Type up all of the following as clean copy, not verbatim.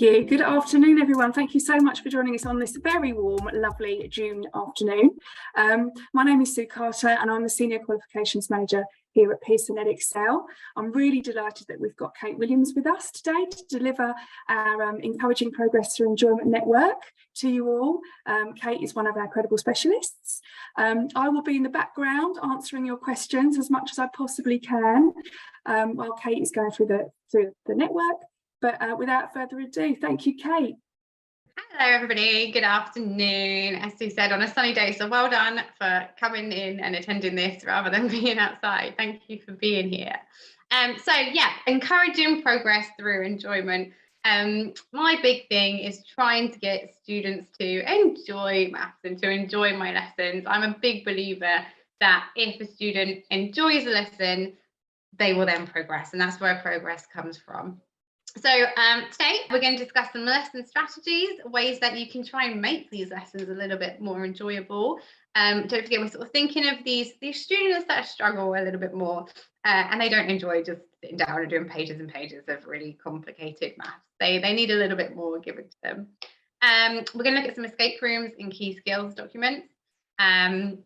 you. Good afternoon, everyone. Thank you so much for joining us on this very warm, lovely June afternoon. My name is Sue Carter and I'm the Senior Qualifications Manager here at Pearson EdExcel. I'm really delighted that we've got Kate Williams with us today to deliver our Encouraging Progress Through Enjoyment network to you all. Kate is one of our credible specialists. I will be in the background answering your questions as much as I possibly can while Kate is going through the network. But without further ado, thank you, Kate. Hello, everybody. Good afternoon. As Sue said, on a sunny day, so well done for coming in and attending this rather than being outside. Thank you for being here. So yeah, encouraging progress through enjoyment. My big thing is trying to get students to enjoy maths and to enjoy my lessons. I'm a big believer that if a student enjoys a lesson, they will then progress, and that's where progress comes from. So today we're going to discuss some lesson strategies, ways that you can try and make these lessons a little bit more enjoyable. Don't forget, we're sort of thinking of these students that struggle a little bit more and they don't enjoy just sitting down and doing pages and pages of really complicated maths. They need a little bit more given to them. We're going to look at some escape rooms in key skills documents, some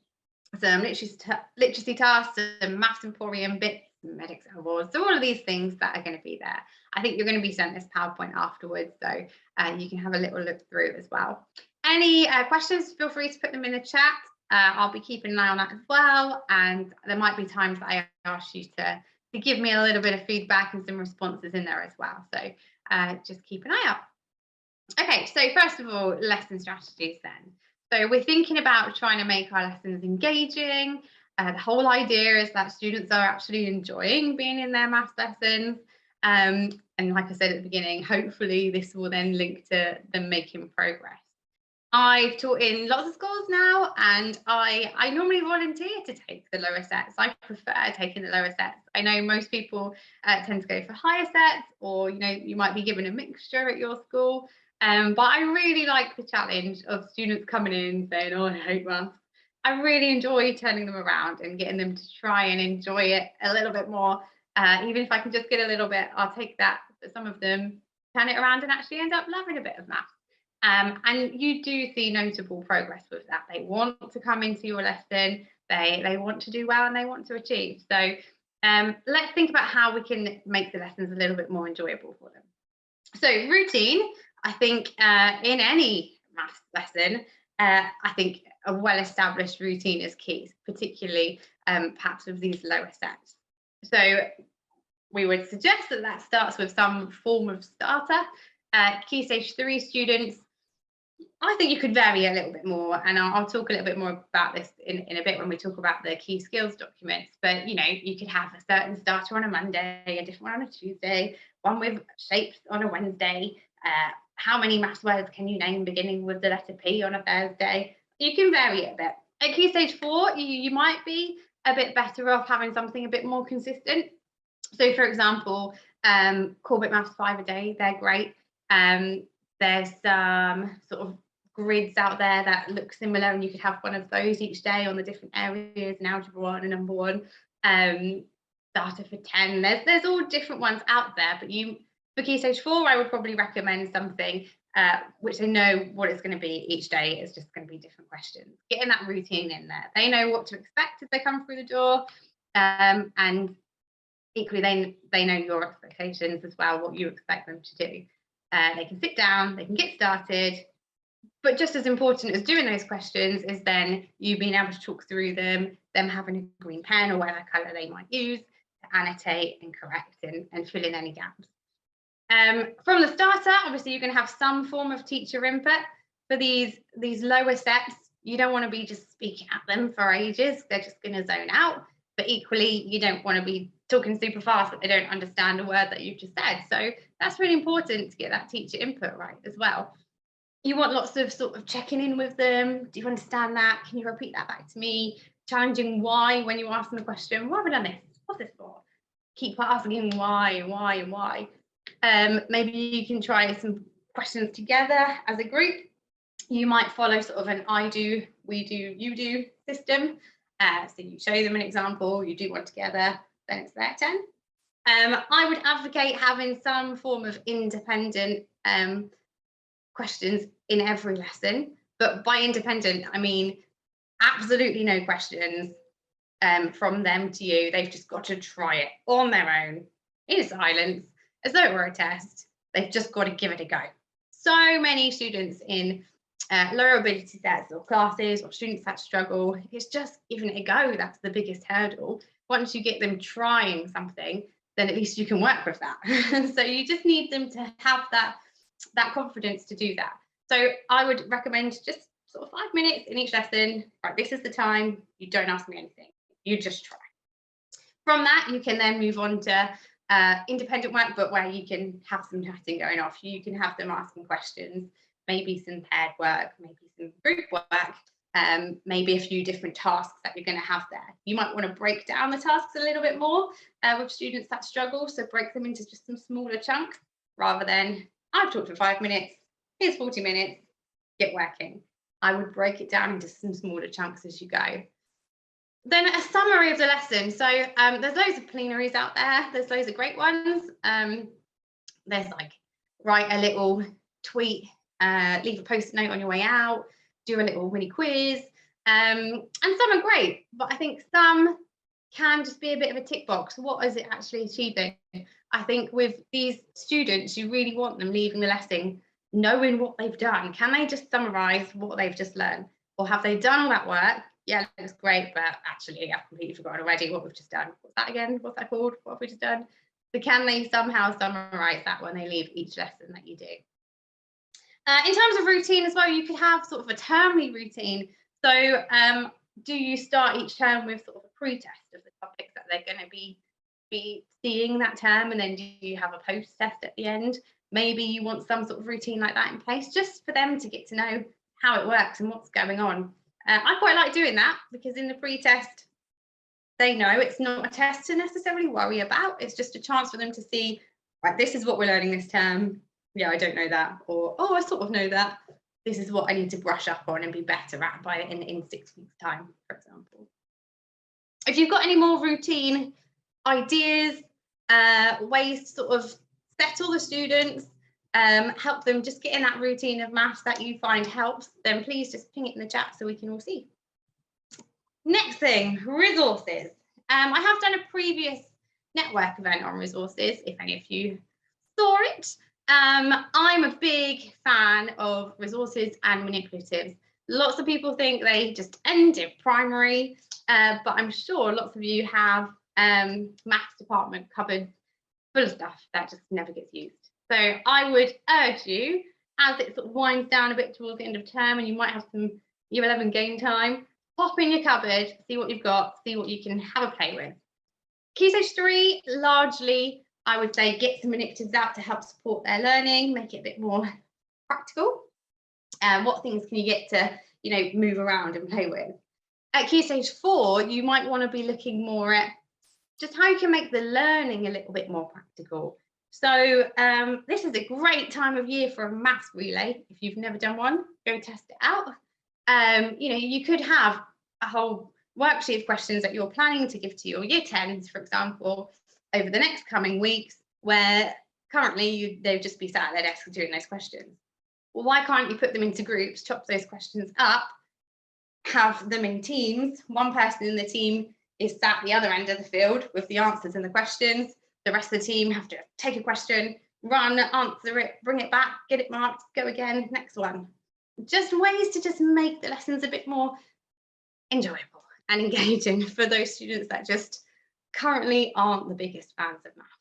literacy tasks, some maths emporium bits, EdExcel awards, so all of these things that are going to be there. I think you're going to be sent this PowerPoint afterwards, so you can have a little look through as well. Any questions, feel free to put them in the chat. I'll be keeping an eye on that as well, and there might be times that I ask you to give me a little bit of feedback and some responses in there as well, so just keep an eye out. Okay, so first of all, lesson strategies then. So we're thinking about trying to make our lessons engaging. The whole idea is that students are actually enjoying being in their maths lessons. And like I said at the beginning, hopefully this will then link to them making progress. I've taught in lots of schools now, and I normally volunteer to take the lower sets. I prefer taking the lower sets. I know most people tend to go for higher sets, or you might be given a mixture at your school. But I really like the challenge of students coming in saying, "Oh, I hate maths." I really enjoy turning them around and getting them to try and enjoy it a little bit more. Even if I can just get a little bit, I'll take that. But some of them turn it around and actually end up loving a bit of maths. And you do see notable progress with that. They want to come into your lesson, they want to do well, and they want to achieve. So let's think about how we can make the lessons a little bit more enjoyable for them. So routine, I think in any maths lesson, I think a well-established routine is key, particularly perhaps with these lower sets. So we would suggest that starts with some form of starter. Key stage 3 students, I think you could vary a little bit more, and I'll talk a little bit more about this in a bit when we talk about the key skills documents. But you could have a certain starter on a Monday, a different one on a Tuesday, one with shapes on a Wednesday. How many maths words can you name beginning with the letter P on a Thursday? You can vary it a bit. At key stage 4, you might be a bit better off having something a bit more consistent. So for example, core bit maths 5 a day, they're great. There's some sort of grids out there that look similar, and you could have one of those each day on the different areas in algebra 1 and number 1. Starter for 10, there's all different ones out there, but for key stage 4, I would probably recommend something which they know what it's going to be each day. It's just going to be different questions. Getting that routine in there. They know what to expect as they come through the door, and equally they know your expectations as well, what you expect them to do. They can sit down, they can get started, but just as important as doing those questions is then you being able to talk through them having a green pen or whatever colour they might use to annotate and correct and fill in any gaps. From the starter, obviously you're going to have some form of teacher input. For these lower sets, you don't want to be just speaking at them for ages, they're just going to zone out, but equally you don't want to be talking super fast that they don't understand a word that you've just said. So that's really important to get that teacher input right as well. You want lots of sort of checking in with them. Do you understand that? Can you repeat that back to me? Challenging why when you ask them the question, why have I done this? What's this for? Keep asking why. Maybe you can try some questions together as a group. You might follow sort of an I do, we do, you do system. So you show them an example, you do one together, then it's their turn. I would advocate having some form of independent questions in every lesson, but by independent, I mean absolutely no questions from them to you. They've just got to try it on their own in silence, as though it were a test. They've just got to give it a go. So many students in lower ability sets or classes or students that struggle, it's just giving it a go. That's the biggest hurdle. Once you get them trying something, then at least you can work with that. So you just need them to have that confidence to do that. So I would recommend just sort of 5 minutes in each lesson. Right, this is the time. You don't ask me anything. You just try. From that, you can then move on to independent work, but where you can have some chatting going off. You can have them asking questions, maybe some paired work, maybe some group work, maybe a few different tasks that you're going to have there. You might want to break down the tasks a little bit more with students that struggle. So break them into just some smaller chunks rather than, I've talked for 5 minutes, here's 40 minutes, get working. I would break it down into some smaller chunks as you go. Then a summary of the lesson. So there's loads of plenaries out there. There's loads of great ones. There's like, write a little tweet, leave a post-it note on your way out, do a little mini quiz. And some are great, but I think some can just be a bit of a tick box. What is it actually achieving? I think with these students, you really want them leaving the lesson knowing what they've done. Can they just summarize what they've just learned? Or have they done all that work? Yeah, it looks great, but actually I've completely forgotten already what we've just done. What's that again? What's that called? What have we just done? So can they somehow summarize that when they leave each lesson that you do? In terms of routine as well, you could have sort of a termly routine. So do you start each term with sort of a pre-test of the topics that they're going to be seeing that term, and then do you have a post-test at the end? Maybe you want some sort of routine like that in place just for them to get to know how it works and what's going on. I quite like doing that because in the pre-test, they know it's not a test to necessarily worry about. It's just a chance for them to see, right, this is what we're learning this term. Yeah, I don't know that. Or, oh, I sort of know that. This is what I need to brush up on and be better at by in 6 weeks' time, for example. If you've got any more routine ideas, ways to sort of settle the students, help them just get in that routine of maths that you find helps, then please just ping it in the chat so we can all see. Next thing, resources. I have done a previous network event on resources, if any of you saw it. I'm a big fan of resources and manipulatives. Lots of people think they just end in primary, but I'm sure lots of you have maths department cupboard full of stuff that just never gets used. So I would urge you, as it sort of winds down a bit towards the end of term and you might have some Year 11 game time, pop in your cupboard, see what you've got, see what you can have a play with. Key Stage 3, largely, I would say get some manipulatives out to help support their learning, make it a bit more practical. What things can you get to, you know, move around and play with? At Key Stage 4, you might want to be looking more at just how you can make the learning a little bit more practical. So this is a great time of year for a maths relay. If you've never done one, go test it out. You know, you could have a whole worksheet of questions that you're planning to give to your Year 10s, for example, over the next coming weeks, where currently they'll just be sat at their desk doing those questions. Well, why can't you put them into groups, chop those questions up, have them in teams? One person in the team is sat at the other end of the field with the answers and the questions. The rest of the team have to take a question, run, answer it, bring it back, get it marked, go again, next one. Just ways to just make the lessons a bit more enjoyable and engaging for those students that just currently aren't the biggest fans of maths.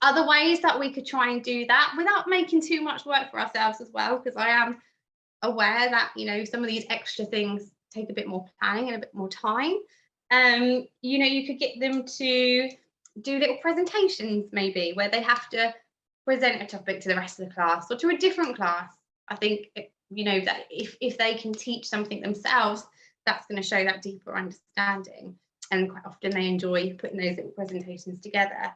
Other ways that we could try and do that without making too much work for ourselves as well, because I am aware that, you know, some of these extra things take a bit more planning and a bit more time. You know, you could get them to do little presentations maybe where they have to present a topic to the rest of the class or to a different class. I think, you know, that if they can teach something themselves, that's going to show that deeper understanding, and quite often they enjoy putting those little presentations together.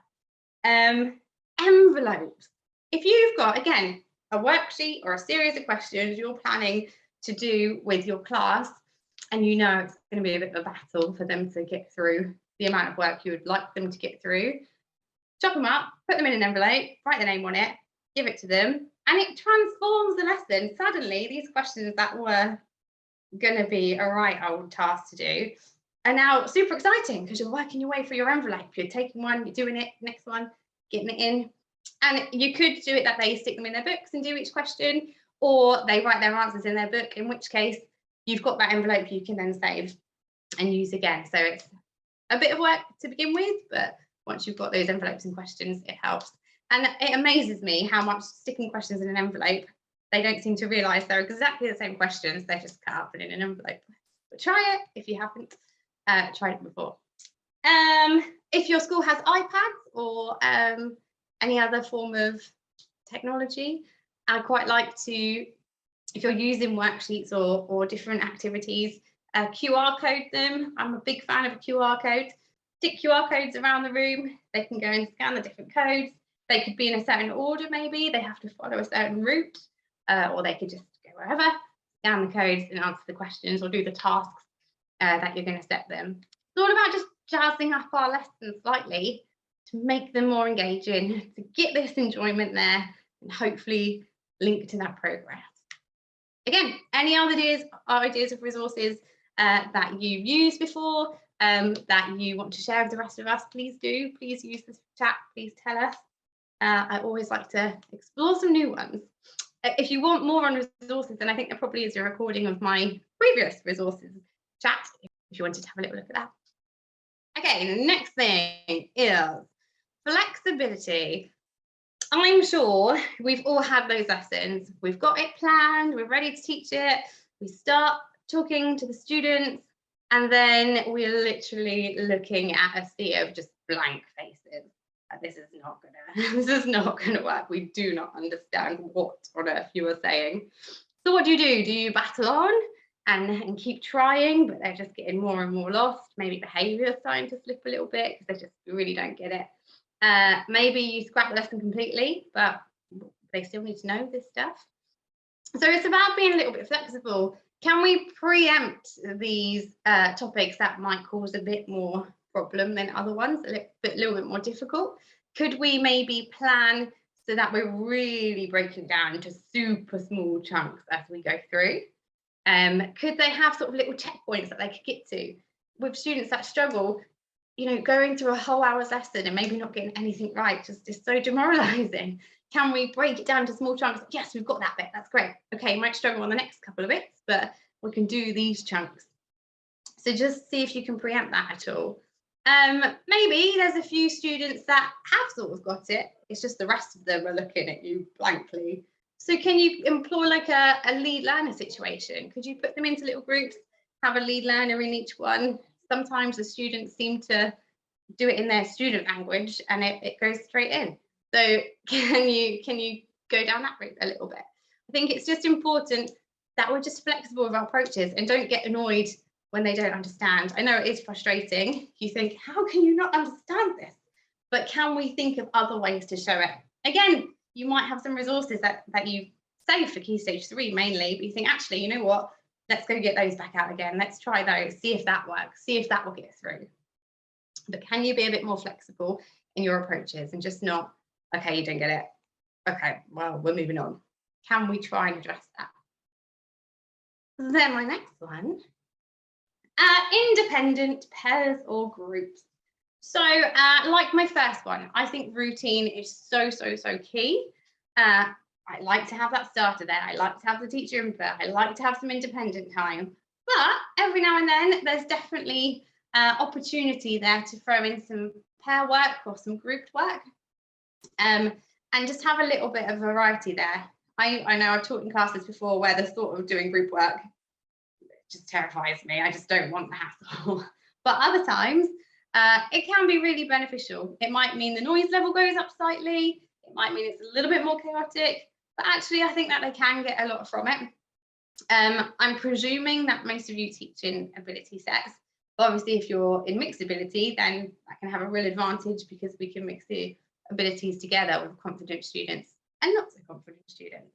Envelopes. If you've got, again, a worksheet or a series of questions you're planning to do with your class, and you know it's going to be a bit of a battle for them to get through the amount of work you would like them to get through, chop them up, put them in an envelope, write the name on it, give it to them, and it transforms the lesson. Suddenly, these questions that were going to be a right old task to do are now super exciting because you're working your way through your envelope. You're taking one, you're doing it, next one, getting it in. And you could do it that they stick them in their books and do each question, or they write their answers in their book, in which case you've got that envelope you can then save and use again. So it's a bit of work to begin with, but once you've got those envelopes and questions, it helps. And it amazes me how much sticking questions in an envelope, they don't seem to realise they're exactly the same questions, they're just cut up and in an envelope. But try it if you haven't tried it before. If your school has iPads or any other form of technology, I quite like to, if you're using worksheets or different activities, QR code them. I'm a big fan of a QR code. Stick QR codes around the room. They can go and scan the different codes. They could be in a certain order, maybe. They have to follow a certain route, or they could just go wherever, scan the codes and answer the questions or do the tasks that you're going to set them. It's all about just jazzing up our lessons slightly to make them more engaging, to get this enjoyment there and hopefully link to that progress. Again, any other ideas of resources that you've used before, that you want to share with the rest of us, please do. Please use this chat, please tell us. I always like to explore some new ones. If you want more on resources, then I think there probably is a recording of my previous resources chat, if you wanted to have a little look at that. Okay, the next thing is flexibility. I'm sure we've all had those lessons. We've got it planned, we're ready to teach it. We start talking to the students, and then we're literally looking at a sea of just blank faces. This is not gonna work. We do not understand what on earth you are saying. So what do? Do you battle on and keep trying, but they're just getting more and more lost? Maybe behaviour is starting to slip a little bit because they just really don't get it. Maybe you scrap the lesson completely, but they still need to know this stuff. So it's about being a little bit flexible. Can we preempt these topics that might cause a bit more problem than other ones, a little bit more difficult? Could we maybe plan so that we're really breaking down into super small chunks as we go through? Could they have sort of little checkpoints that they could get to? With students that struggle, you know, going through a whole hour's lesson and maybe not getting anything right just is so demoralizing. Can we break it down to small chunks? Yes, we've got that bit, that's great. Okay, you might struggle on the next couple of bits, but we can do these chunks. So just see if you can preempt that at all. Maybe there's a few students that have sort of got it, it's just the rest of them are looking at you blankly. So can you employ like a lead learner situation? Could you put them into little groups, have a lead learner in each one? Sometimes the students seem to do it in their student language and it goes straight in. So can you go down that route a little bit? I think it's just important that we're just flexible with our approaches and don't get annoyed when they don't understand. I know it is frustrating. You think, how can you not understand this? But can we think of other ways to show it? Again, you might have some resources that you save for Key Stage 3 mainly, but you think, actually, you know what? Let's go get those back out again. Let's try those, see if that works, see if that will get through. But can you be a bit more flexible in your approaches and just not, okay, you don't get it. Okay, well, we're moving on. Can we try and address that? Then my next one, independent pairs or groups. So like my first one, I think routine is so key. I like to have that starter there. I like to have the teacher input. I like to have some independent time. But every now and then, there's definitely opportunity there to throw in some pair work or some grouped work. And just have a little bit of variety there. I know I've taught in classes before where the thought of doing group work just terrifies me. I just don't want the hassle. But other times, it can be really beneficial. It might mean the noise level goes up slightly. It might mean it's a little bit more chaotic, but actually I think that they can get a lot from it. I'm presuming that most of you teach in ability sets. But obviously, if you're in mixed ability, then that can have a real advantage because we can mix the abilities together with confident students and not so confident students.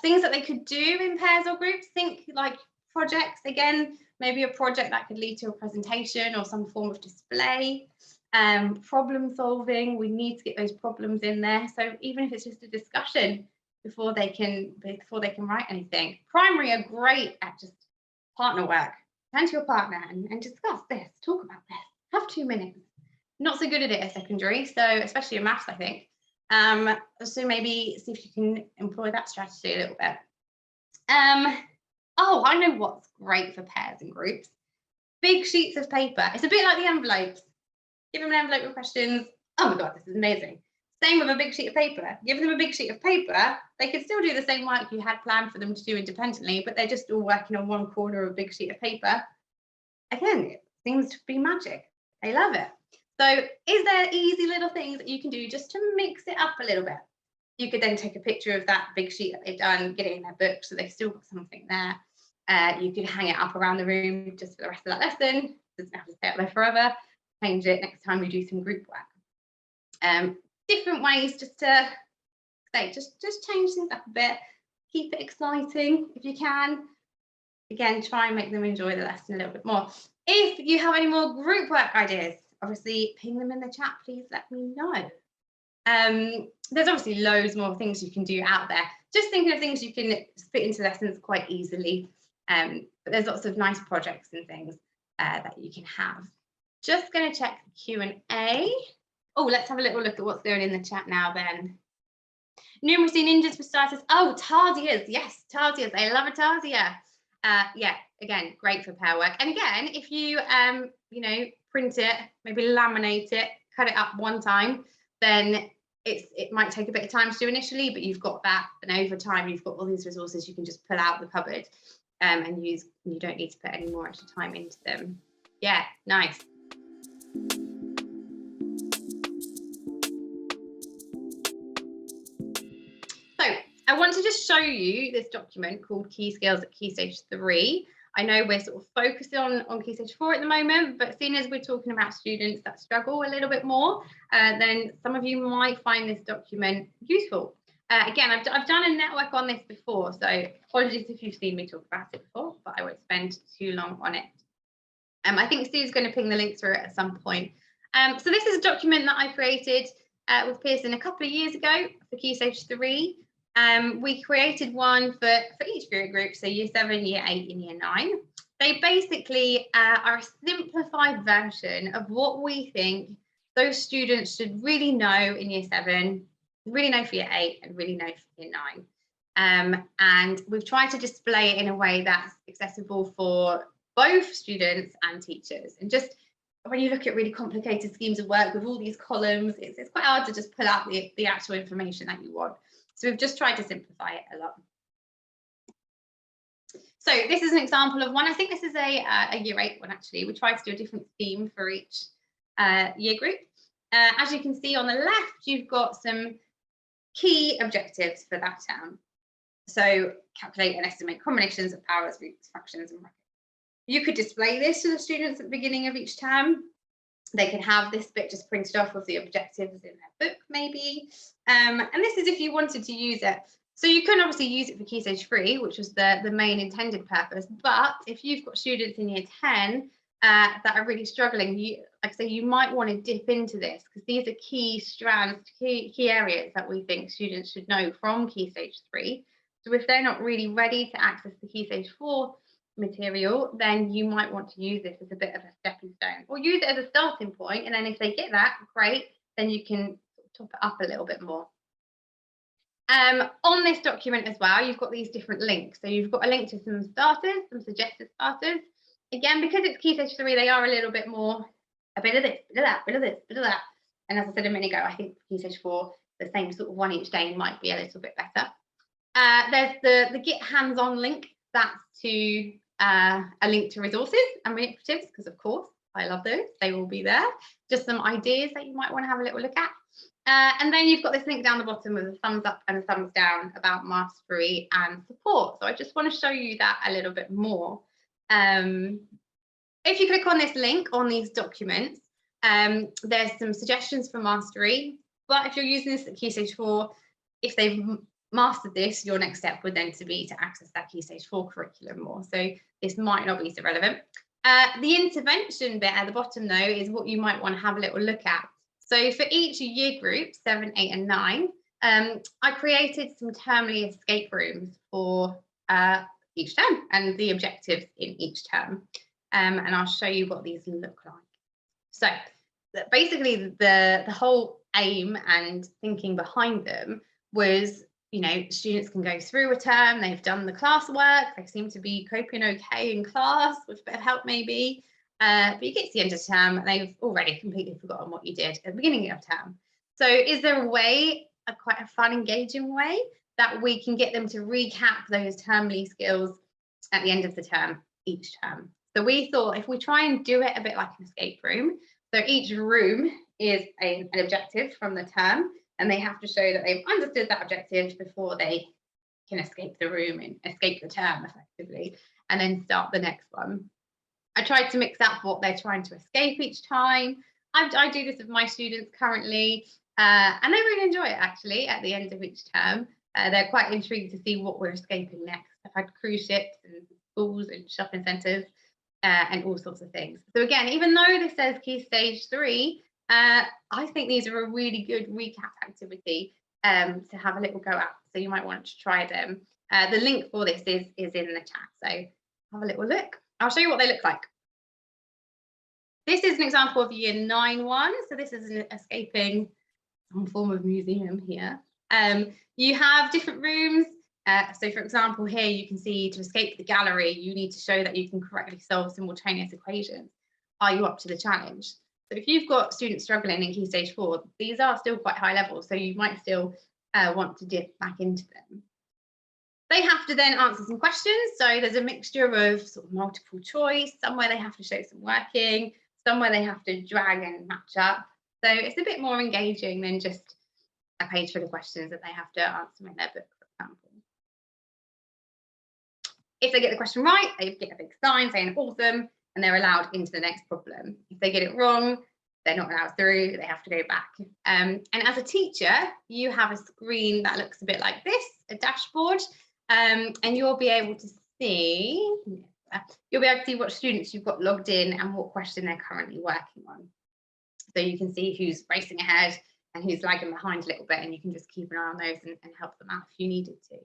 Things that they could do in pairs or groups, think like projects. Again, maybe a project that could lead to a presentation or some form of display. Problem solving, we need to get those problems in there. So even if it's just a discussion before they can write anything. Primary are great at just partner work. Turn to your partner and discuss this, talk about this, have 2 minutes. Not so good at it at secondary, so especially in maths, I think. So maybe see if you can employ that strategy a little bit. Oh, I know what's great for pairs and groups. Big sheets of paper. It's a bit like the envelopes. Give them an envelope with questions. Oh my God, this is amazing. Same with a big sheet of paper. Give them a big sheet of paper. They could still do the same work you had planned for them to do independently, but they're just all working on one corner of a big sheet of paper. Again, it seems to be magic. They love it. So is there easy little things that you can do just to mix it up a little bit? You could then take a picture of that big sheet that they've done, get it in their book so they've still got something there. You could hang it up around the room just for the rest of that lesson. Doesn't have to stay up there forever. Change it next time we do some group work. Different ways just to say, just change things up a bit. Keep it exciting if you can. Again, try and make them enjoy the lesson a little bit more. If you have any more group work ideas, obviously ping them in the chat, please let me know. There's obviously loads more things you can do out there. Just thinking of things you can fit into lessons quite easily. But there's lots of nice projects and things that you can have. Just going to check the Q&A. Oh, let's have a little look at what's going in the chat now then. Numeracy ninjas for starters. Oh, tarsiers. Yes, tarsiers. I love a tarsier. Yeah, again, great for pair work. And again, if you, you know, print it, maybe laminate it, cut it up one time, then it might take a bit of time to do initially, but you've got that, and over time you've got all these resources you can just pull out the cupboard and use. You don't need to put any more extra time into them. Yeah, nice. So I want to just show you this document called Key Skills at Key Stage 3. I know we're sort of focusing on Key Stage 4 at the moment, but seeing as we're talking about students that struggle a little bit more, then some of you might find this document useful. Again, I've done a network on this before, so apologies if you've seen me talk about it before, but I won't spend too long on it. I think Stu's going to ping the link through it at some point. So this is a document that I created with Pearson a couple of years ago for Key Stage 3. We created one for each year group, so Year 7, Year 8 and Year 9. They basically are a simplified version of what we think those students should really know in Year 7, really know for Year 8 and really know for Year 9. And we've tried to display it in a way that's accessible for both students and teachers. And just when you look at really complicated schemes of work with all these columns, it's quite hard to just pull out the actual information that you want. So we've just tried to simplify it a lot. So this is an example of one. I think this is a Year 8 one, actually. We tried to do a different theme for each year group. As you can see on the left, you've got some key objectives for that term. So calculate and estimate combinations of powers, roots, fractions, and brackets. You could display this to the students at the beginning of each term. They can have this bit just printed off with the objectives in their book, maybe. And this is if you wanted to use it. So you can obviously use it for Key Stage 3, which was the main intended purpose. But if you've got students in Year 10 that are really struggling, like I say, you might want to dip into this because these are key strands, key areas that we think students should know from Key Stage 3. So if they're not really ready to access the Key Stage 4 material, then you might want to use this as a bit of a stepping stone, or use it as a starting point, and then if they get that, great, then you can top it up a little bit more. On this document as well, you've got these different links. So you've got a link to some starters, some suggested starters. Again, because it's Key Stage 3, they are a little bit more, a bit of this, bit of that, bit of this, bit of that. And as I said a minute ago, I think Key Stage 4, the same sort of one each day might be a little bit better. There's the Get Hands-On link. That's to a link to resources and manipulatives, because of course I love those, they will be there. Just some ideas that you might want to have a little look at. And then you've got this link down the bottom with a thumbs up and a thumbs down about mastery and support. So I just want to show you that a little bit more. If you click on this link on these documents, there's some suggestions for mastery, but if you're using this at Key Stage 4, if they've mastered this, your next step would then to be to access that Key Stage 4 curriculum more. So this might not be so relevant. The intervention bit at the bottom, though, is what you might want to have a little look at. So for each year group, 7, 8 and 9, I created some termly escape rooms for each term and the objectives in each term. And I'll show you what these look like. So basically the whole aim and thinking behind them was, you know, students can go through a term, they've done the classwork, they seem to be coping okay in class with a bit of help maybe, but you get to the end of the term and they've already completely forgotten what you did at the beginning of term. So is there a way, quite a fun, engaging way, that we can get them to recap those termly skills at the end of the term, each term? So we thought if we try and do it a bit like an escape room, so each room is an objective from the term, and they have to show that they've understood that objective before they can escape the room and escape the term effectively, and then start the next one. I tried to mix up what they're trying to escape each time. I do this with my students currently, and they really enjoy it actually at the end of each term. They're quite intrigued to see what we're escaping next. I've had cruise ships and schools and shopping centres and all sorts of things. So again, even though this says Key Stage 3, I think these are a really good recap activity to have a little go at. So you might want to try them. The link for this is in the chat. So have a little look. I'll show you what they look like. This is an example of year 9-1. So this is an escaping some form of museum here. You have different rooms. So for example, here you can see to escape the gallery, you need to show that you can correctly solve simultaneous equations. Are you up to the challenge? So if you've got students struggling in Key Stage 4, these are still quite high levels, so you might still want to dip back into them. They have to then answer some questions. So there's a mixture of sort of multiple choice, somewhere they have to show some working, somewhere they have to drag and match up. So it's a bit more engaging than just a page full of questions that they have to answer in their book, for example. If they get the question right, they get a big sign saying awesome, and they're allowed into the next problem. If they get it wrong, they're not allowed through, they have to go back. And as a teacher, you have a screen that looks a bit like this, a dashboard, and you'll be able to see, what students you've got logged in and what question they're currently working on. So you can see who's racing ahead and who's lagging behind a little bit, and you can just keep an eye on those and help them out if you needed to.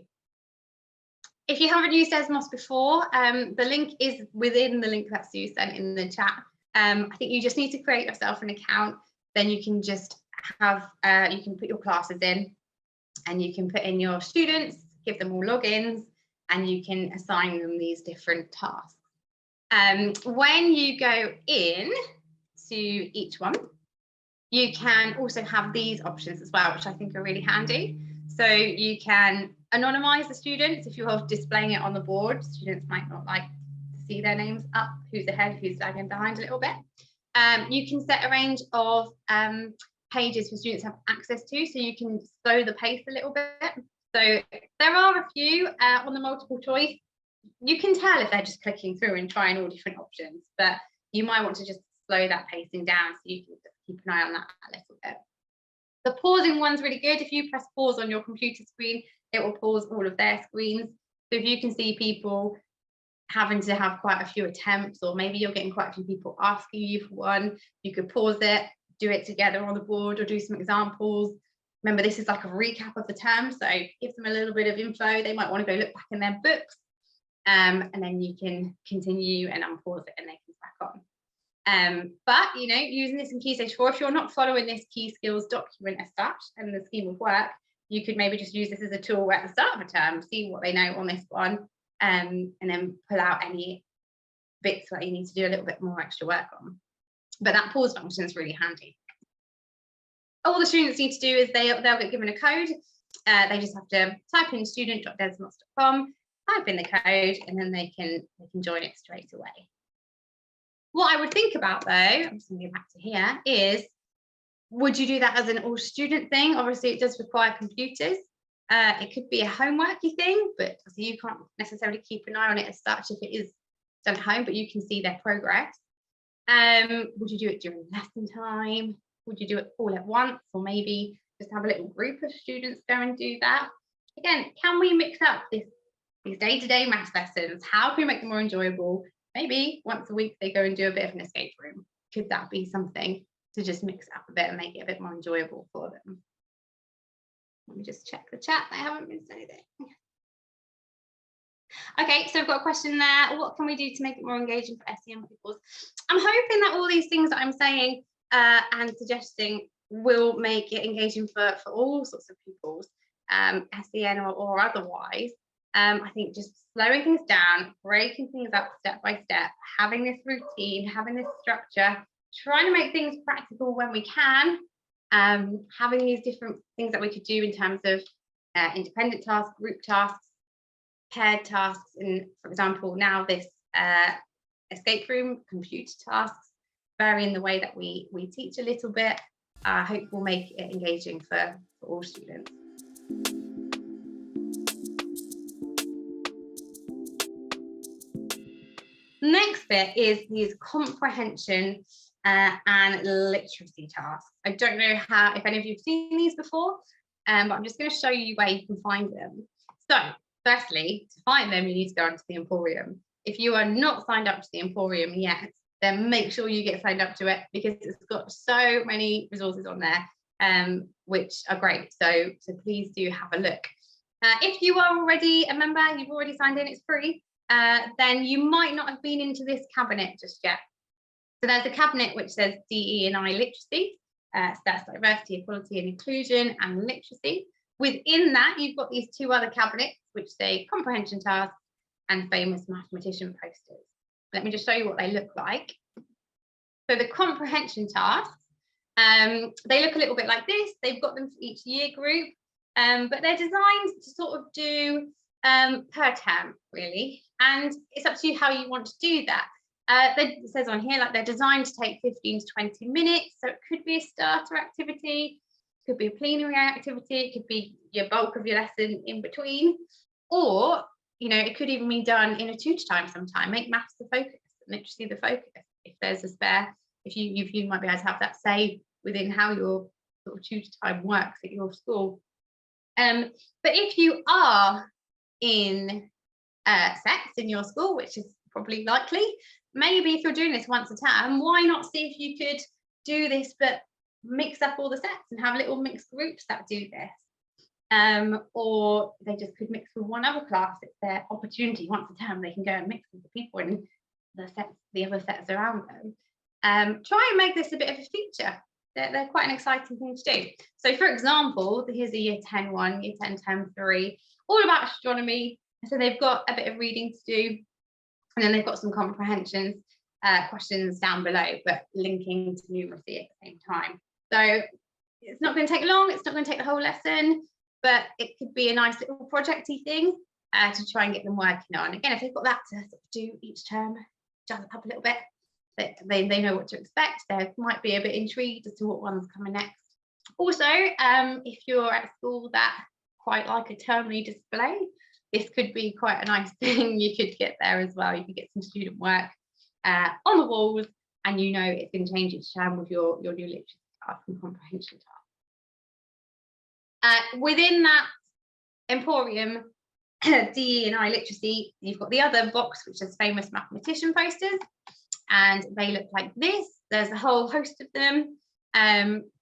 If you haven't used Desmos before, the link is within the link that Sue sent in the chat. I think you just need to create yourself an account. Then you can just have, you can put your classes in, and you can put in your students, give them all logins, and you can assign them these different tasks. When you go in to each one, you can also have these options as well, which I think are really handy. So you can anonymize the students. If you're displaying it on the board, students might not like to see their names up, who's ahead, who's lagging behind a little bit. You can set a range of pages for students to have access to, so you can slow the pace a little bit. So there are a few on the multiple choice. You can tell if they're just clicking through and trying all different options, but you might want to just slow that pacing down so you can keep an eye on that a little bit. The pausing one's really good. If you press pause on your computer screen, it will pause all of their screens. So if you can see people having to have quite a few attempts, or maybe you're getting quite a few people asking you for one, you could pause it, do it together on the board, or do some examples. Remember, this is like a recap of the term, so give them a little bit of info. They might want to go look back in their books, and then you can continue and unpause it and they can back on. But, you know, using this in Key Stage 4, if you're not following this key skills document as such and the scheme of work, you could maybe just use this as a tool at the start of a term, see what they know on this one, and then pull out any bits that you need to do a little bit more extra work on. But that pause function is really handy. All the students need to do is they'll get given a code. They just have to type in student.desmos.com, type in the code, and then they can join it straight away. What I would think about, though, I'm just going to go back to here, is would you do that as an all-student thing? Obviously, it does require computers. It could be a homeworky thing, but you can't necessarily keep an eye on it as such if it is done at home, but you can see their progress. Would you do it during lesson time? Would you do it all at once, or maybe just have a little group of students go and do that? Again, can we mix up these day-to-day maths lessons? How can we make them more enjoyable? maybe once a week they go and do a bit of an escape room. Could that be something to just mix it up a bit and make it a bit more enjoyable for them? Let me just check the chat. I haven't missed anything. Okay, so I've got a question there. What can we do to make it more engaging for SEN pupils? I'm hoping that all these things that I'm saying and suggesting will make it engaging for all sorts of pupils, SEN or otherwise. I think just slowing things down, breaking things up step by step, having this routine, having this structure, trying to make things practical when we can, having these different things that we could do in terms of independent tasks, group tasks, paired tasks, and for example, now this escape room, computer tasks, varying the way that we teach a little bit, I hope will make it engaging for all students. Next bit is these comprehension and literacy tasks. I don't know if any of you have seen these before, but I'm just going to show you where you can find them. So firstly, to find them, you need to go onto the Emporium. If you are not signed up to the Emporium yet, then make sure you get signed up to it, because it's got so many resources on there, which are great. So please do have a look. If you are already a member, you've already signed in, it's free, then you might not have been into this cabinet just yet. So there's a cabinet which says DE&I literacy, so that's diversity, equality and inclusion and literacy. Within that, you've got these two other cabinets which say comprehension tasks and famous mathematician posters. Let me just show you what they look like. So the comprehension tasks, they look a little bit like this. They've got them for each year group, but they're designed to sort of do per term, really. And it's up to you how you want to do that. It says on here, like, they're designed to take 15 to 20 minutes. So it could be a starter activity, could be a plenary activity, it could be your bulk of your lesson in between, or it could even be done in a tutor time sometime. Make maths the focus, literacy the focus. If there's a spare, if you might be able to have that say within how your sort of tutor time works at your school. But if you are in sets in your school, which is probably likely, maybe if you're doing this once a term, why not see if you could do this but mix up all the sets and have little mixed groups that do this, or they just could mix with one other class. It's their opportunity. Once a term they can go and mix with the people in the other sets around them. Try and make this a bit of a feature. They're quite an exciting thing to do. So for example, here's a year 10 1, year 10 term 3, all about astronomy. So they've got a bit of reading to do, and then they've got some comprehensions questions down below, but linking to numeracy at the same time. So it's not going to take long, it's not going to take the whole lesson, but it could be a nice little projecty thing to try and get them working on. Again, if they've got that to sort of do each term, jazz it up a little bit, they know what to expect. They might be a bit intrigued as to what one's coming next. Also, if you're at a school that quite like a termly display, this could be quite a nice thing you could get there as well. You could get some student work on the walls, and it's going to change each term with your new literacy task and comprehension task. Within that Emporium DE&I literacy, you've got the other box which is famous mathematician posters, and they look like this. There's a whole host of them,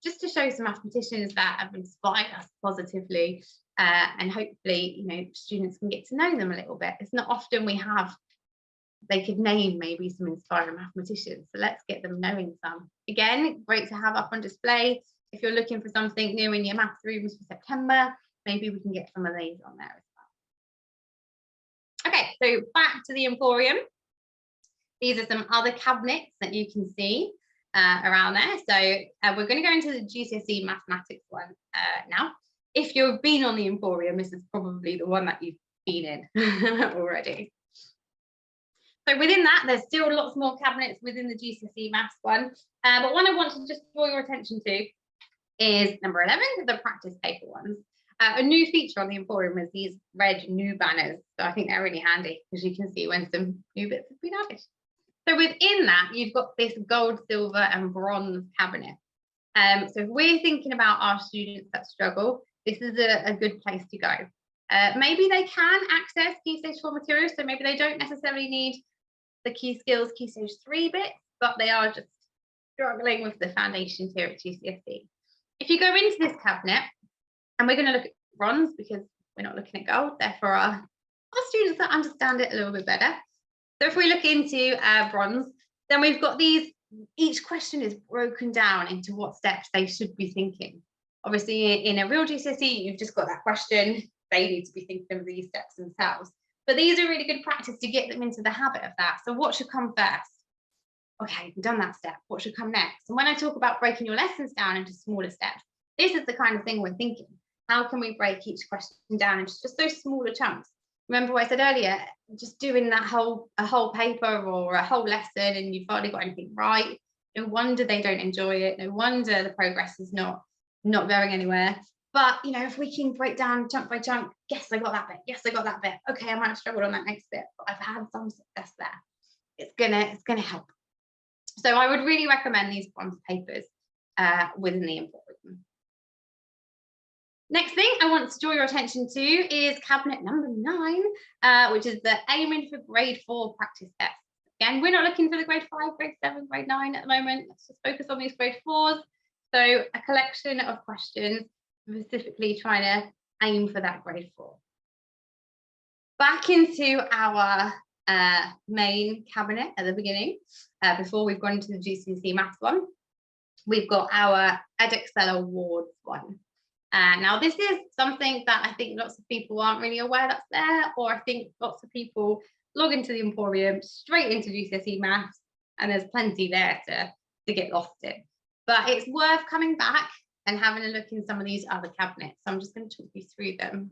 just to show some mathematicians that have inspired us positively, and hopefully students can get to know them a little bit. It's not often they could name maybe some inspiring mathematicians, so let's get them knowing some. Again, great to have up on display. If you're looking for something new in your maths rooms for September, maybe we can get some of these on there as well. Okay, so back to the Emporium. These are some other cabinets that you can see around there. So we're going to go into the GCSE mathematics one now. If you've been on the Emporium, this is probably the one that you've been in already. So within that, there's still lots more cabinets within the GCSE maths one. But one I want to just draw your attention to is number 11, the practice paper ones. A new feature on the Emporium is these red new banners. So I think they're really handy, because you can see when some new bits have been added. So within that, you've got this gold, silver and bronze cabinet. So if we're thinking about our students that struggle, this is a good place to go. Maybe they can access Key Stage 4 materials, so maybe they don't necessarily need the key skills, key stage 3 bits, but they are just struggling with the foundations here at GCSE. If you go into this cabinet, and we're going to look at bronze because we're not looking at gold, therefore our students that understand it a little bit better. So if we look into bronze, then we've got these, each question is broken down into what steps they should be thinking. Obviously, in a real GCSE, you've just got that question. They need to be thinking of these steps themselves. But these are really good practice to get them into the habit of that. So what should come first? Okay, we've done that step. What should come next? And when I talk about breaking your lessons down into smaller steps, this is the kind of thing we're thinking. How can we break each question down into just those smaller chunks? Remember what I said earlier, just doing that a whole paper or a whole lesson and you've hardly got anything right. No wonder they don't enjoy it. No wonder the progress is not going anywhere. But, you know, if we can break down chunk by chunk, yes, I got that bit. Yes, I got that bit. Okay, I might have struggled on that next bit, but I've had some success there. It's gonna help. So I would really recommend these bronze papers within the Emporium. Next thing I want to draw your attention to is cabinet number 9, which is the aiming for grade 4 practice test. Again, we're not looking for the grade 5, grade 7, grade 9 at the moment. Let's just focus on these grade 4s. So a collection of questions specifically trying to aim for that grade 4. Back into our main cabinet at the beginning, before we've gone into the GCSE Maths one, we've got our Edexcel Awards one. Now this is something that I think lots of people aren't really aware that's there, or I think lots of people log into the Emporium straight into GCSE Maths and there's plenty there to get lost in. But it's worth coming back and having a look in some of these other cabinets. So I'm just going to talk you through them.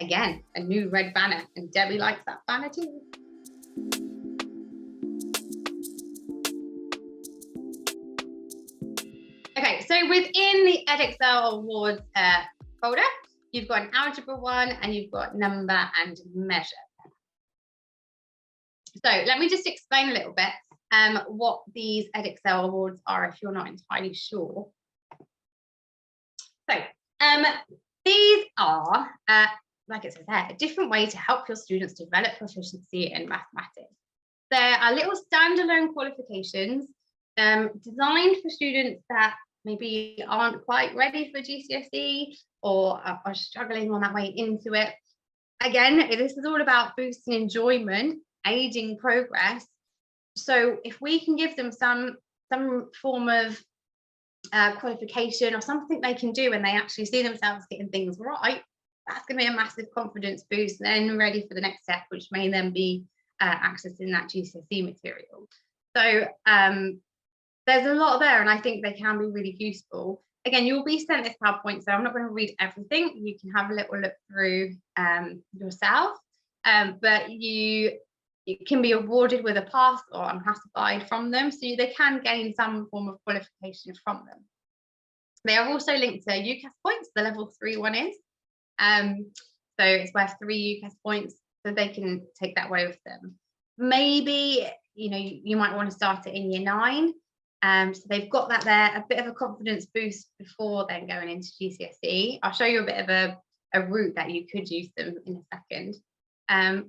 Again, a new red banner, and Debbie likes that banner too. Okay, so within the Edexcel Awards folder, you've got an algebra one and you've got number and measure. So let me just explain a little bit what these Edexcel Awards are if you're not entirely sure. So these are, like it says there, a different way to help your students develop proficiency in mathematics. There are little standalone qualifications designed for students that maybe aren't quite ready for GCSE or are struggling on that way into it. Again, this is all about boosting enjoyment, aiding progress. So if we can give them some form of qualification or something they can do when they actually see themselves getting things right, that's going to be a massive confidence boost, then ready for the next step, which may then be accessing that GCSE material. So there's a lot there, and I think they can be really useful. Again, you'll be sent this PowerPoint, so I'm not going to read everything. You can have a little look through yourself, but you can be awarded with a pass or unclassified from them, so they can gain some form of qualification from them. They are also linked to UCAS points, the level 3 one is. So it's worth 3 UCAS points, so they can take that away with them. Maybe, you know, you might want to start it in year 9. So they've got that there, a bit of a confidence boost before then going into GCSE. I'll show you a bit of a route that you could use them in a second.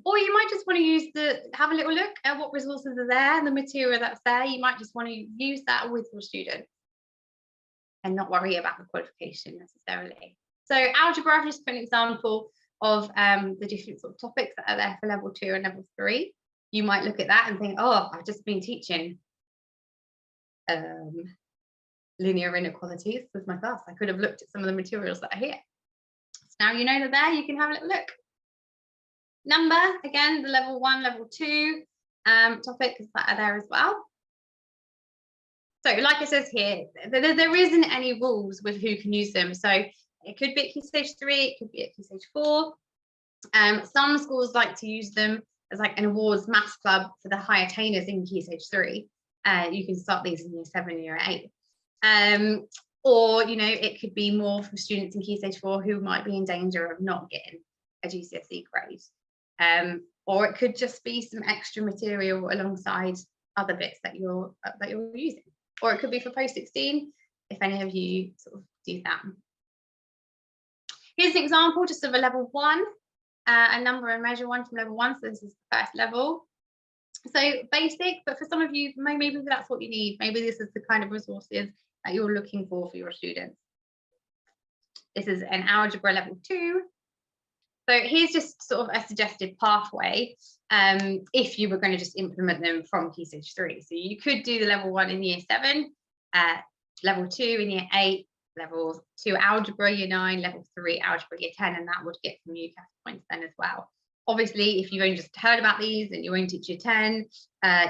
Or you might just want to have a little look at what resources are there and the material that's there. You might just want to use that with your students and not worry about the qualification necessarily. So algebra, just for an example of the different sort of topics that are there for level 2 and level 3. You might look at that and think, oh, I've just been teaching linear inequalities with my class. I could have looked at some of the materials that are here. So now you know they're there, you can have a little look. Number, again, the level 1, level 2 topics that are there as well. So like it says here, there isn't any rules with who can use them. So it could be at Key Stage 3, it could be at Key Stage 4. Some schools like to use them as like an awards maths club for the high attainers in Key Stage 3. You can start these in year 7, year 8. Or, you know, it could be more for students in Key Stage 4 who might be in danger of not getting a GCSE grade. Or it could just be some extra material alongside other bits that you're using. Or it could be for post-16, if any of you sort of do that. Here's an example just of a level 1, a number and measure one from level 1. So this is the first level. So basic, but for some of you, maybe that's what you need. Maybe this is the kind of resources that you're looking for your students. This is an algebra level 2. So here's just sort of a suggested pathway if you were going to just implement them from Key Stage 3. So you could do the level 1 in year 7, level 2 in year 8, level 2 algebra year 9, level 3 algebra year 10, and that would get some UCAS points then as well. Obviously, if you've only just heard about these and you won't teach year 10,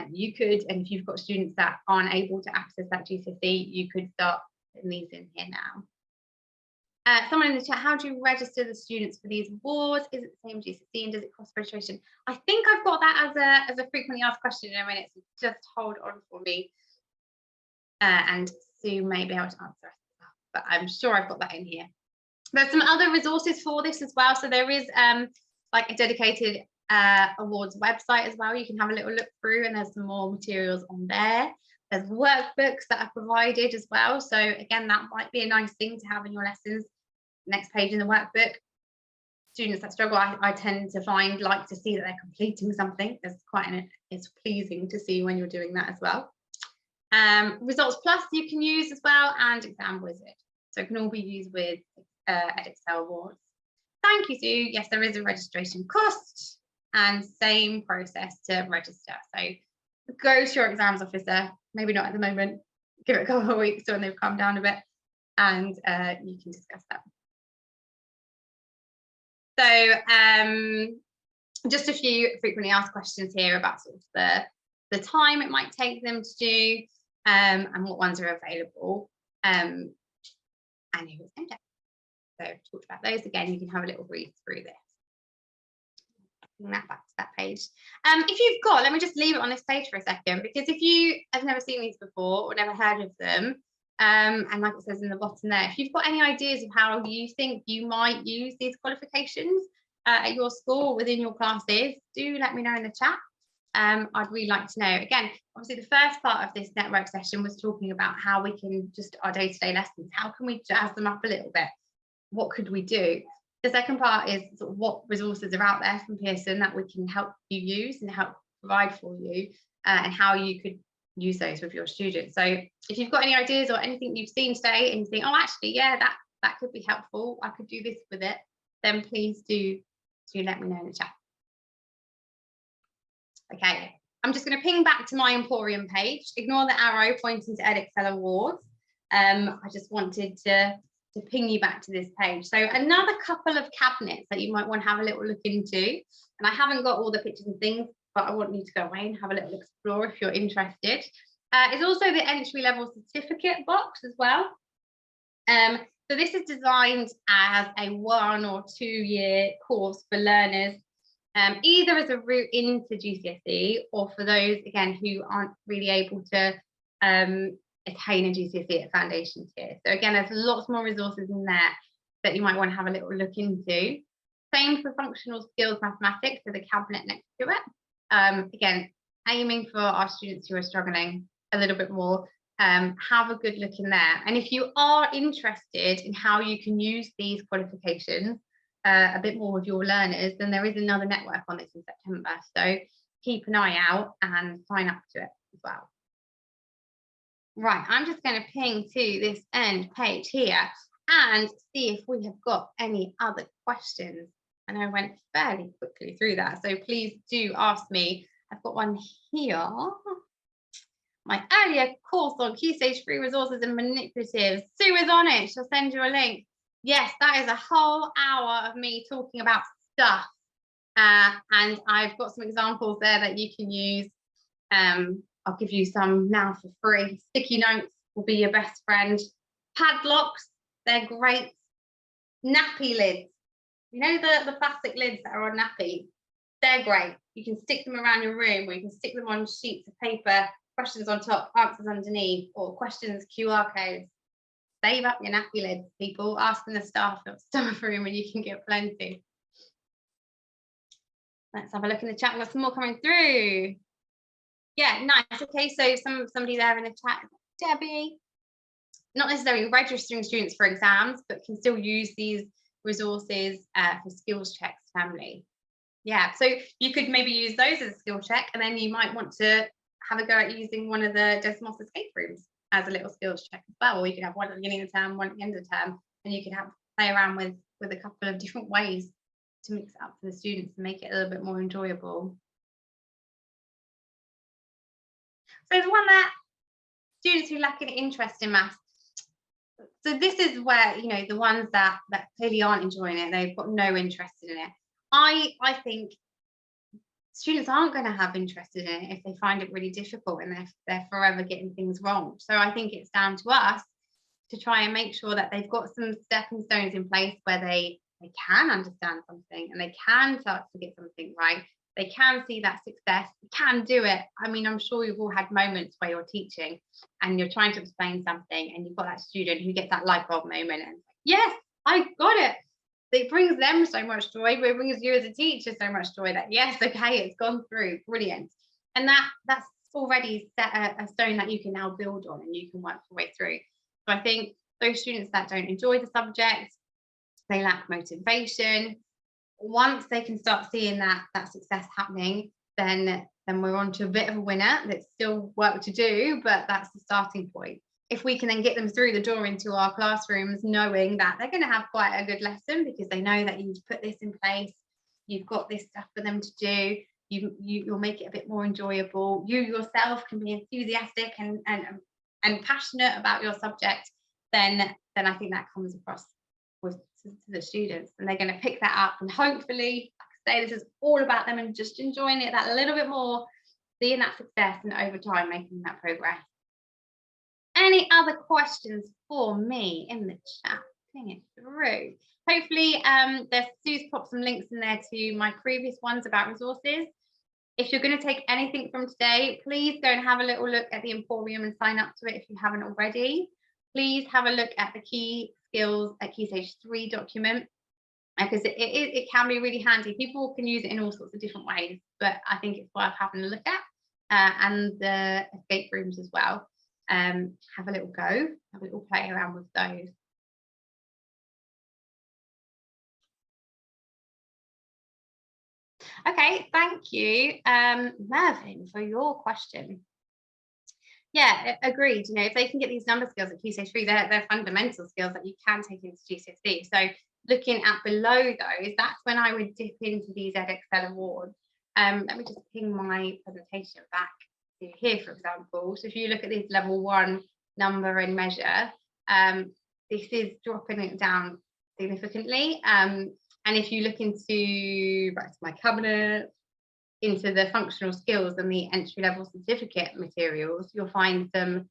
you could, and if you've got students that aren't able to access that GCSE, you could start putting these in here now. Someone in the chat, how do you register the students for these awards? Is it the same GCSE and does it cost registration? I think I've got that as a frequently asked question in a minute, so just hold on for me. And Sue may be able to answer it, but I'm sure I've got that in here. There's some other resources for this as well. So there is like a dedicated awards website as well. You can have a little look through, and there's some more materials on there. There's workbooks that are provided as well. So again, that might be a nice thing to have in your lessons. Next page in the workbook. Students that struggle, I tend to find, like to see that they're completing something. It's pleasing to see when you're doing that as well. Results Plus you can use as well, and Exam Wizard. So it can all be used with Edexcel Awards. Thank you, Sue. Yes, there is a registration cost and same process to register. So go to your exams officer, maybe not at the moment, give it a couple of weeks when they've calmed down a bit, and you can discuss that. So just a few frequently asked questions here about sort of the time it might take them to do and what ones are available and who is in. So talked about those again. You can have a little read through this. Bring that back to that page. If you've got, let me just leave it on this page for a second, because if you have never seen these before or never heard of them, and like it says in the bottom there, if you've got any ideas of how you think you might use these qualifications at your school within your classes, do let me know in the chat. I'd really like to know. Again, obviously the first part of this network session was talking about how we can just our day-to-day lessons, how can we jazz them up a little bit? What could we do? The second part is sort of what resources are out there from Pearson that we can help you use and help provide for you, and how you could use those with your students. So if you've got any ideas or anything you've seen today and you think, oh, actually, yeah, that could be helpful, I could do this with it, then please do let me know in the chat. Okay, I'm just going to ping back to my Emporium page. Ignore the arrow pointing to Edexcel Awards. I just wanted to ping you back to this page. So another couple of cabinets that you might want to have a little look into, and I haven't got all the pictures and things, but I want you to go away and have a little explore if you're interested. It's also the entry level certificate box as well. So this is designed as a 1 or 2 year course for learners, either as a route into GCSE or for those, again, who aren't really able to attain a GCSE at foundation tier. So again, there's lots more resources in there that you might want to have a little look into. Same for functional skills mathematics, so the cabinet next to it. Again, aiming for our students who are struggling a little bit more, have a good look in there. And if you are interested in how you can use these qualifications a bit more with your learners, then there is another network on this in September. So keep an eye out and sign up to it as well. Right, I'm just going to ping to this end page here and see if we have got any other questions. And I went fairly quickly through that, so please do ask me. I've got one here. My earlier course on Key Stage 3 resources and manipulatives. Sue is on it. She'll send you a link. Yes, that is a whole hour of me talking about stuff. And I've got some examples there that you can use. I'll give you some now for free. Sticky notes will be your best friend. Padlocks, they're great. Nappy lids. You know the plastic lids that are on nappies? They're great. You can stick them around your room, or you can stick them on sheets of paper, questions on top, answers underneath, or questions, QR codes. Save up your nappy lids, people. Ask them the staff room and you can get plenty. Let's have a look in the chat. We've got some more coming through. Yeah, nice. Okay, so somebody there in the chat, Debbie, not necessarily registering students for exams, but can still use these resources for skills checks family. Yeah, so you could maybe use those as a skill check, and then you might want to have a go at using one of the Desmos escape rooms as a little skills check as well. Or you could have one at the beginning of the term, one at the end of the term, and you could have play around with a couple of different ways to mix it up for the students and make it a little bit more enjoyable. So the one that students who lack an interest in maths. So this is where, you know, the ones that clearly aren't enjoying it, they've got no interest in it. I think students aren't going to have interest in it if they find it really difficult and they're forever getting things wrong. So I think it's down to us to try and make sure that they've got some stepping stones in place where they can understand something and they can start to get something right. They can see that success, can do it. I mean, I'm sure you've all had moments where you're teaching and you're trying to explain something and you've got that student who gets that light bulb moment and yes, I got it. It brings them so much joy, but it brings you as a teacher so much joy that yes, okay, it's gone through, brilliant. And that's already set a stone that you can now build on and you can work your way through. So I think those students that don't enjoy the subject, they lack motivation. Once they can start seeing that success happening, then we're on to a bit of a winner. There's still work to do, but that's the starting point. If we can then get them through the door into our classrooms, knowing that they're going to have quite a good lesson because they know that you've put this in place, you've got this stuff for them to do, you'll make it a bit more enjoyable. You yourself can be enthusiastic and passionate about your subject, then I think that comes across to the students, and they're going to pick that up, and hopefully, like I say, this is all about them and just enjoying it that little bit more, seeing that success, and over time making that progress. Any other questions for me in the chat? Ping it through. Hopefully, Sue's popped some links in there to my previous ones about resources. If you're going to take anything from today, please go and have a little look at the Emporium and sign up to it if you haven't already. Please have a look at the Key Skills at Key Stage 3 document, because it can be really handy. People can use it in all sorts of different ways, but I think it's worth having a look at, and the escape rooms as well. Have a little go, have a little play around with those. Okay, thank you, Mervyn, for your question. Yeah, agreed. You know, if they can get these number skills at Key Stage 3, they're fundamental skills that you can take into GCSE. So looking at below those, that's when I would dip into these Edexcel awards. Let me just ping my presentation back to here, for example. So if you look at this level 1 number and measure, this is dropping it down significantly. And if you look into, back to my cabinet, into the functional skills and the entry-level certificate materials, you'll find them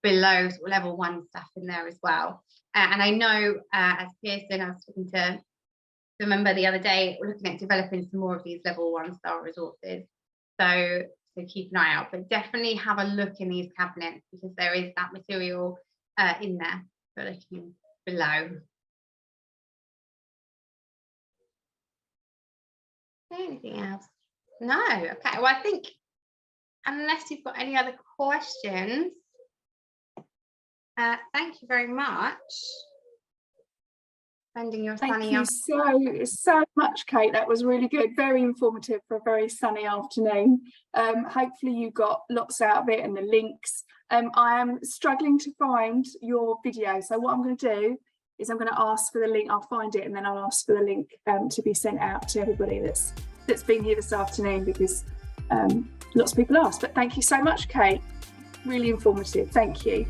below sort of level 1 stuff in there as well. And I know as Pearson, I was talking to a member the other day, we're looking at developing some more of these level 1 star resources. So keep an eye out, but definitely have a look in these cabinets because there is that material in there for looking below. Anything else? No. Okay. Well, I think unless you've got any other questions, thank you very much. Spending your sunny afternoon. Thank you so much, Kate. That was really good. Very informative for a very sunny afternoon. Hopefully you got lots out of it and the links. I am struggling to find your video. So what I'm going to do is I'm going to ask for the link. I'll find it and then I'll ask for the link to be sent out to everybody that's been here this afternoon, because lots of people asked. But thank you so much, Kate. Really informative. Thank you.